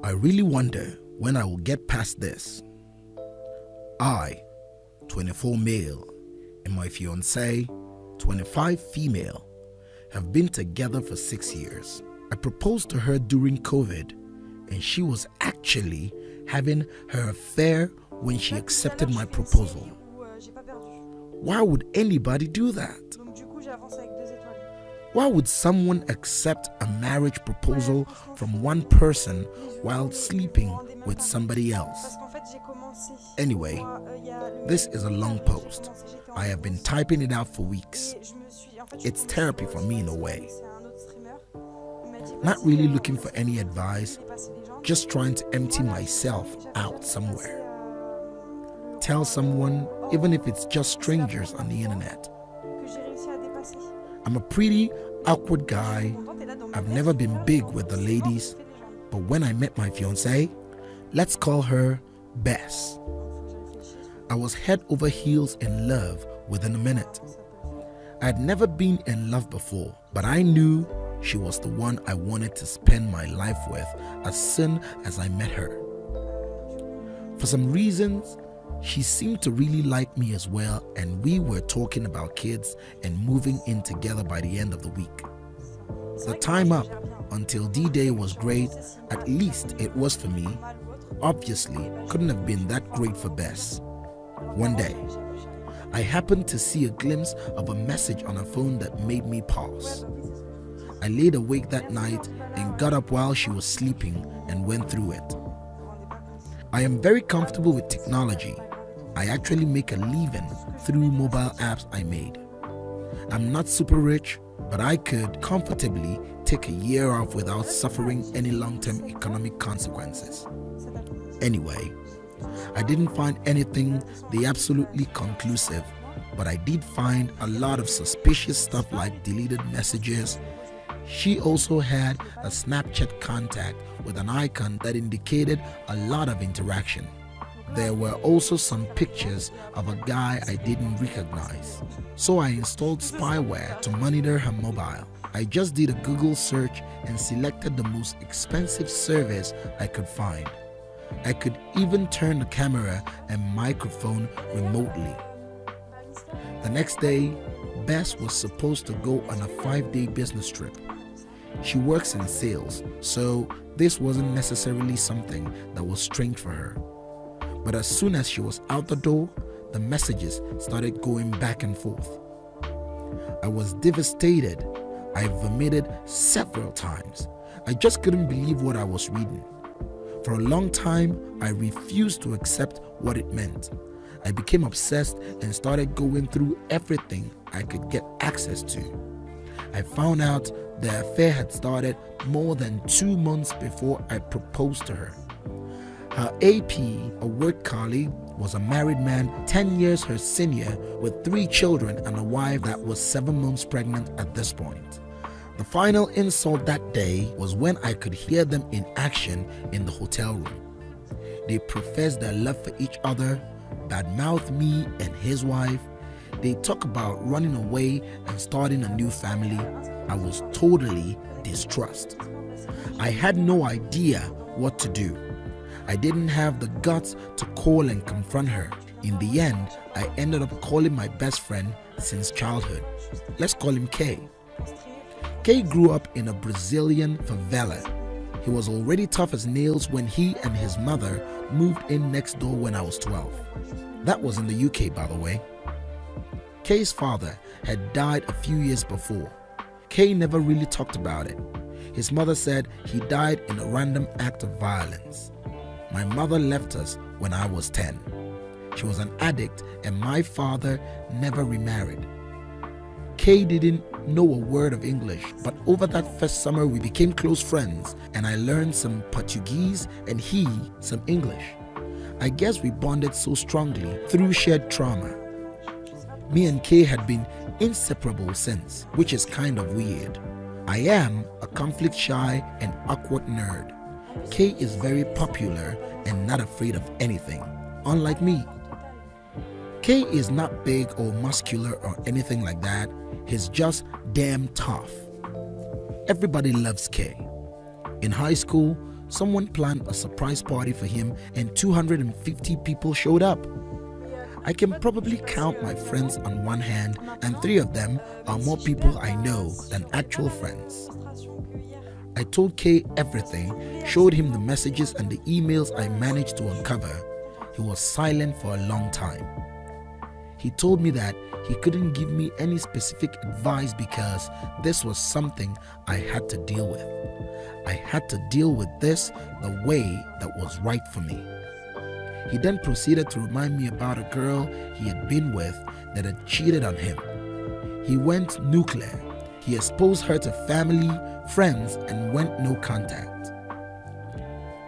I really wonder when I will get past this. I, 24 male, and my fiance, 25 female, have been together for 6 years. I proposed to her during COVID, and she was actually having her affair when she accepted my proposal. Why would anybody do that? Why would someone accept a marriage proposal from one person while sleeping with somebody else? Anyway, this is a long post. I have been typing it out for weeks. It's therapy for me in a way. Not really looking for any advice, just trying to empty myself out somewhere. Tell someone, even if it's just strangers on the internet. I'm a pretty awkward guy. I've never been big with the ladies, but when I met my fiancée, let's call her Bess, I was head over heels in love within a minute. I had never been in love before, but I knew she was the one I wanted to spend my life with as soon as I met her. For some reasons, she seemed to really like me as well, and we were talking about kids and moving in together by the end of the week. The time up until D-Day was great, at least it was for me. Obviously, couldn't have been that great for Bess. One day, I happened to see a glimpse of a message on her phone that made me pause. I laid awake that night and got up while she was sleeping and went through it. I am very comfortable with technology. I actually make a living through mobile apps I made. I'm not super rich, but I could comfortably take a year off without suffering any long-term economic consequences. Anyway, I didn't find anything absolutely conclusive, but I did find a lot of suspicious stuff like deleted messages. She also had a Snapchat contact with an icon that indicated a lot of interaction. There were also some pictures of a guy I didn't recognize. So I installed spyware to monitor her mobile. I just did a Google search and selected the most expensive service I could find. I could even turn the camera and microphone remotely. The next day, Bess was supposed to go on a 5-day business trip. She works in sales, so this wasn't necessarily something that was strange for her. But as soon as she was out the door, the messages started going back and forth. I was devastated. I vomited several times. I just couldn't believe what I was reading. For a long time, I refused to accept what it meant. I became obsessed and started going through everything I could get access to. I found out the affair had started more than 2 months before I proposed to her. Her AP, a work colleague, was a married man 10 years her senior with 3 children and a wife that was 7 months pregnant at this point. The final insult that day was when I could hear them in action in the hotel room. They professed their love for each other, badmouthed me and his wife. They talk about running away and starting a new family. I was totally distressed. I had no idea what to do. I didn't have the guts to call and confront her. In the end, I ended up calling my best friend since childhood. Let's call him K. K grew up in a Brazilian favela. He was already tough as nails when he and his mother moved in next door when I was 12. That was in the UK, by the way. K's father had died a few years before. K never really talked about it. His mother said he died in a random act of violence. My mother left us when I was 10. She was an addict and my father never remarried. Kay didn't know a word of English, but over that first summer we became close friends and I learned some Portuguese and he some English. I guess we bonded so strongly through shared trauma. Me and Kay had been inseparable since, which is kind of weird. I am a conflict-shy and awkward nerd. Kay is very popular and not afraid of anything, unlike me. Kay is not big or muscular or anything like that. He's just damn tough. Everybody loves Kay. In high school, someone planned a surprise party for him and 250 people showed up. I can probably count my friends on one hand, and 3 of them are more people I know than actual friends. I told Kay everything, showed him the messages and the emails I managed to uncover. He was silent for a long time. He told me that he couldn't give me any specific advice because this was something I had to deal with. I had to deal with this the way that was right for me. He then proceeded to remind me about a girl he had been with that had cheated on him. He went nuclear. He exposed her to family, friends, and went no contact.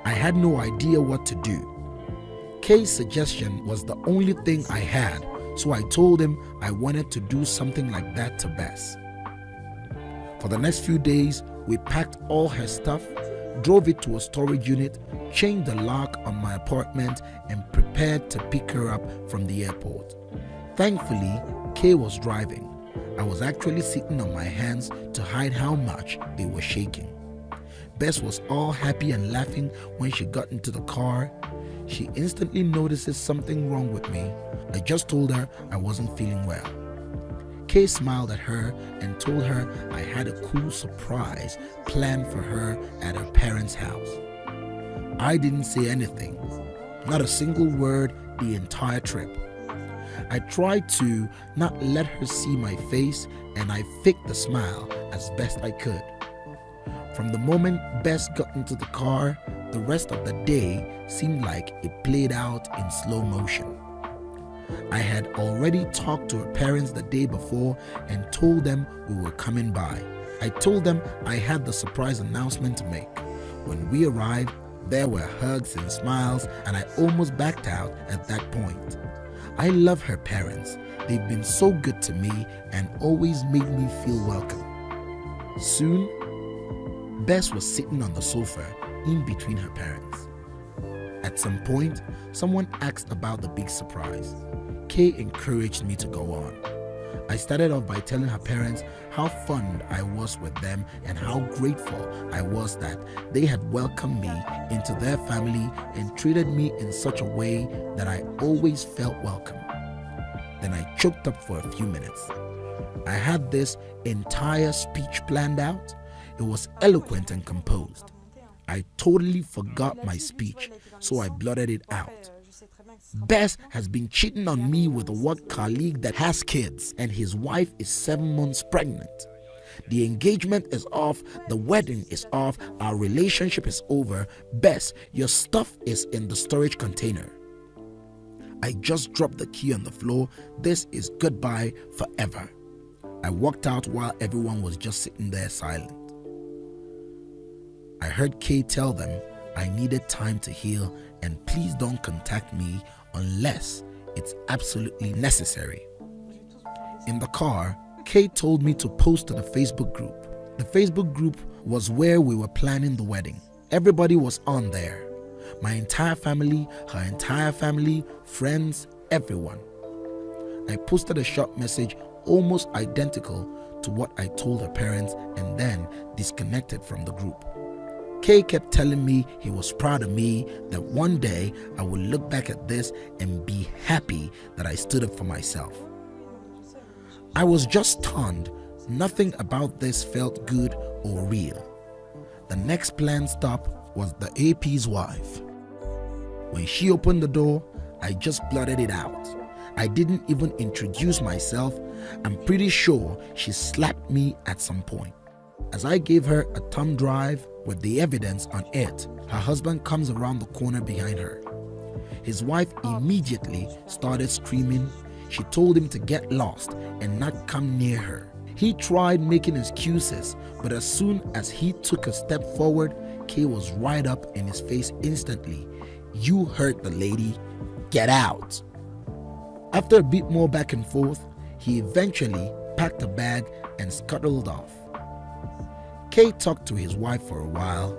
I had no idea what to do. Kay's suggestion was the only thing I had, so I told him I wanted to do something like that to Bess. For the next few days, we packed all her stuff, drove it to a storage unit, changed the lock on my apartment, and prepared to pick her up from the airport. Thankfully, Kay was driving. I was actually sitting on my hands to hide how much they were shaking. Bess was all happy and laughing when she got into the car. She instantly notices something wrong with me. I just told her I wasn't feeling well. Kay smiled at her and told her I had a cool surprise planned for her at her parents' house. I didn't say anything, not a single word the entire trip. I tried to not let her see my face, and I faked the smile as best I could. From the moment Bess got into the car, the rest of the day seemed like it played out in slow motion. I had already talked to her parents the day before and told them we were coming by. I told them I had the surprise announcement to make. When we arrived, there were hugs and smiles, and I almost backed out at that point. I love her parents. They've been so good to me and always made me feel welcome. Soon, Bess was sitting on the sofa in between her parents. At some point, someone asked about the big surprise. Kay encouraged me to go on. I started off by telling her parents how fond I was with them and how grateful I was that they had welcomed me into their family and treated me in such a way that I always felt welcome. Then I choked up for a few minutes. I had this entire speech planned out. It was eloquent and composed. I totally forgot my speech, so I blurted it out. Bess has been cheating on me with a work colleague that has kids, and his wife is 7 months pregnant. The engagement is off, the wedding is off, our relationship is over. Bess, your stuff is in the storage container. I just dropped the key on the floor. This is goodbye forever. I walked out while everyone was just sitting there silent. I heard Kay tell them I needed time to heal and please don't contact me unless it's absolutely necessary. In the car, Kay told me to post to the Facebook group. The Facebook group was where we were planning the wedding. Everybody was on there. My entire family, her entire family, friends, everyone. I posted a short message almost identical to what I told her parents and then disconnected from the group. Kay kept telling me he was proud of me, that one day I would look back at this and be happy that I stood up for myself. I was just stunned. Nothing about this felt good or real. The next planned stop was the AP's wife. When she opened the door, I just blurted it out. I didn't even introduce myself. I'm pretty sure she slapped me at some point. As I gave her a thumb drive with the evidence on it, her husband comes around the corner behind her. His wife immediately started screaming. She told him to get lost and not come near her. He tried making excuses, but as soon as he took a step forward, Kay was right up in his face instantly. You heard the lady. Get out. After a bit more back and forth, he eventually packed a bag and scuttled off. Kay talked to his wife for a while.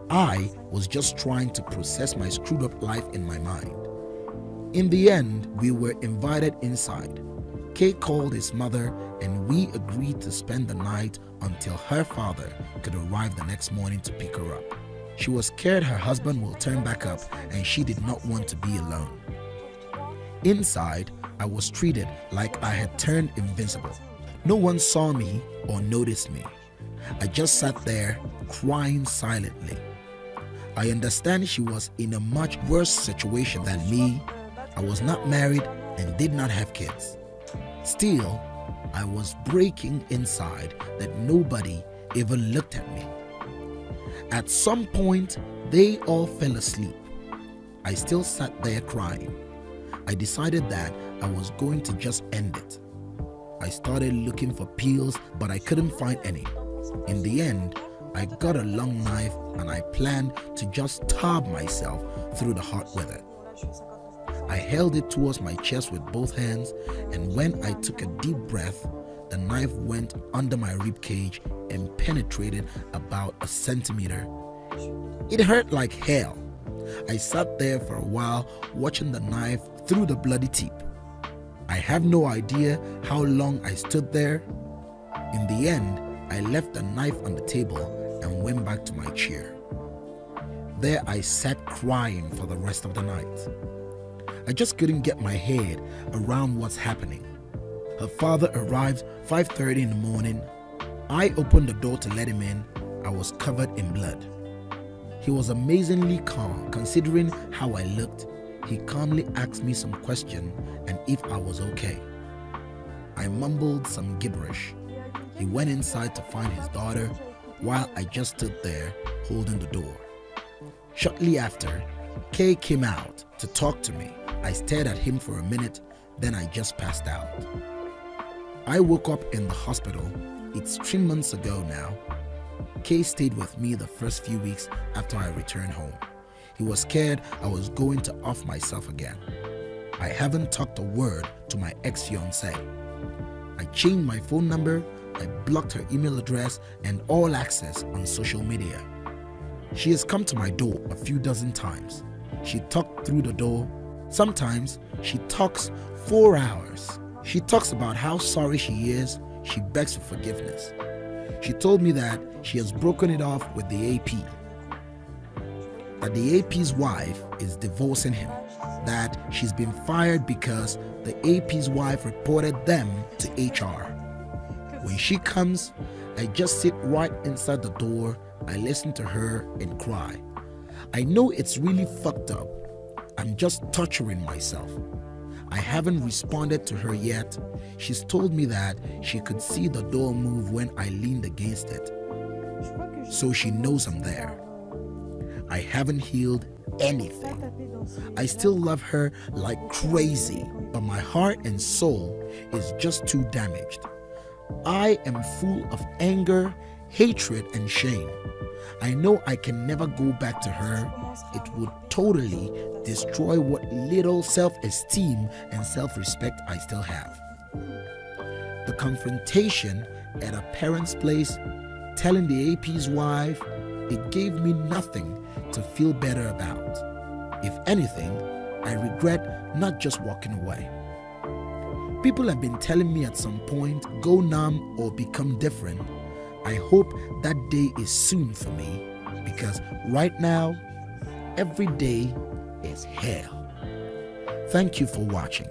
I was just trying to process my screwed up life in my mind. In the end, we were invited inside. Kay called his mother and we agreed to spend the night until her father could arrive the next morning to pick her up. She was scared her husband will turn back up and she did not want to be alone. Inside, I was treated like I had turned invincible. No one saw me or noticed me. I just sat there crying silently. I understand she was in a much worse situation than me. I was not married and did not have kids. Still, I was breaking inside that nobody even looked at me. At some point, they all fell asleep. I still sat there crying. I decided that I was going to just end it. I started looking for pills, but I couldn't find any. In the end, I got a long knife and I planned to just stab myself through the hot weather. I held it towards my chest with both hands, and when I took a deep breath, the knife went under my rib cage and penetrated about a centimeter. It hurt like hell. I sat there for a while watching the knife through the bloody tip. I have no idea how long I stood there. In the end, I left the knife on the table and went back to my chair. There I sat crying for the rest of the night. I just couldn't get my head around what's happening. Her father arrived 5:30 in the morning. I opened the door to let him in. I was covered in blood. He was amazingly calm considering how I looked. He calmly asked me some questions and if I was okay. I mumbled some gibberish. He went inside to find his daughter while I just stood there holding the door. Shortly after, Kay came out to talk to me. I stared at him for a minute, then I just passed out. I woke up in the hospital. It's 3 months ago now. Kay stayed with me the first few weeks after I returned home. He was scared I was going to off myself again. I haven't talked a word to my ex-fiance. I changed my phone number, I blocked her email address and all access on social media. She has come to my door a few dozen times. She talked through the door. Sometimes she talks 4 hours. She talks about how sorry she is. She begs for forgiveness. She told me that she has broken it off with the AP. That the AP's wife is divorcing him. That she's been fired because the AP's wife reported them to HR. When she comes, I just sit right inside the door. I listen to her and cry. I know it's really fucked up. I'm just torturing myself. I haven't responded to her yet. She's told me that she could see the door move when I leaned against it. So she knows I'm there. I haven't healed anything. I still love her like crazy, but my heart and soul is just too damaged. I am full of anger, hatred, and shame. I know I can never go back to her. It would totally destroy what little self-esteem and self-respect I still have. The confrontation at a parent's place, telling the AP's wife, it gave me nothing to feel better about. If anything, I regret not just walking away. People have been telling me at some point, go numb or become different. I hope that day is soon for me, because right now, every day is hell. Thank you for watching.